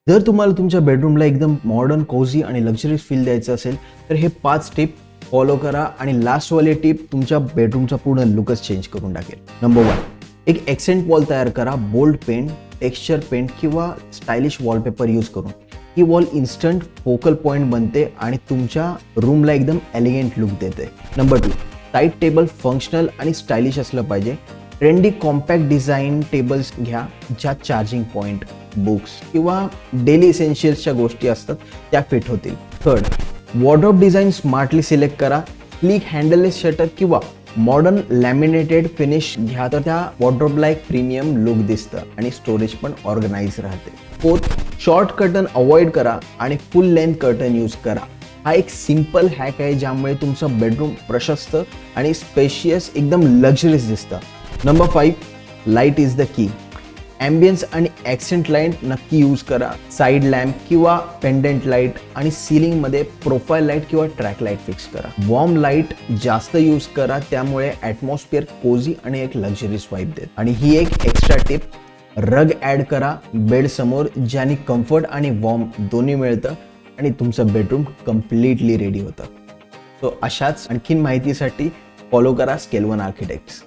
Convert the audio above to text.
जर तुम्हाला तुमच्या बेडरूमला एकदम मॉडर्न कोझी आणि लक्झरीज फील द्यायचं असेल तर हे 5 टिप फॉलो करा आणि लास्ट वाली टिप तुमच्या बेडरूमचा पूर्ण लुकच चेंज करून टाकेल. नंबर 1, एक एक्सेंट वॉल तयार करा. बोल्ड पेंट, टेक्स्चर पेंट किंवा स्टायलिश वॉलपेपर यूज करून. ही वॉल इन्स्टंट फोकल पॉइंट बनते आणि तुमच्या रूमला एकदम एलिगंट लुक देते. नंबर 2, टाईट टेबल फंक्शनल आणि स्टायलिश असलं पाहिजे. ट्रेंडी कॉम्पॅक्ट डिझाईन टेबल्स घ्या ज्यात चार्जिंग पॉईंट, बुक्स किंवा डेली इसेन्शियल्सच्या गोष्टी असतात त्या फिट होतील. Third, wardrobe design smartly select करा. स्लीक हँडललेस शटर किंवा मॉडर्न लॅमिनेटेड फिनिश घ्या तर त्या वॉर्डरोबला एक प्रीमियम लुक दिसतं आणि स्टोरेज पण ऑर्गनाइज राहते. फोर्थ, शॉर्ट कर्टन अवॉइड करा आणि फुल लेंथ कर्टन यूज करा. हा एक सिंपल हॅक आहे ज्यामुळे तुमचं बेडरूम प्रशस्त आणि स्पेशियस एकदम लक्झरीज दिसतं. Number 5, light is the key. Ambience आणि ॲक्सेंट लाईट नक्की यूज करा. साईड लॅम्प किंवा पेंडेंट लाईट आणि सिलिंगमध्ये प्रोफाईल लाईट किंवा ट्रॅक लाईट फिक्स करा. वॉर्म लाईट जास्त यूज करा त्यामुळे ॲटमॉस्फिअर कोझी आणि एक लक्झरीज वाईब देत. आणि ही एक एक्स्ट्रा टिप, रग ॲड करा बेड समोर ज्याने कम्फर्ट आणि वॉर्म दोन्ही मिळतं आणि तुमचं बेडरूम कम्प्लिटली रेडी होतं. सो अशाच आणखीन माहितीसाठी फॉलो करा स्केल वन आर्किटेक्ट्स.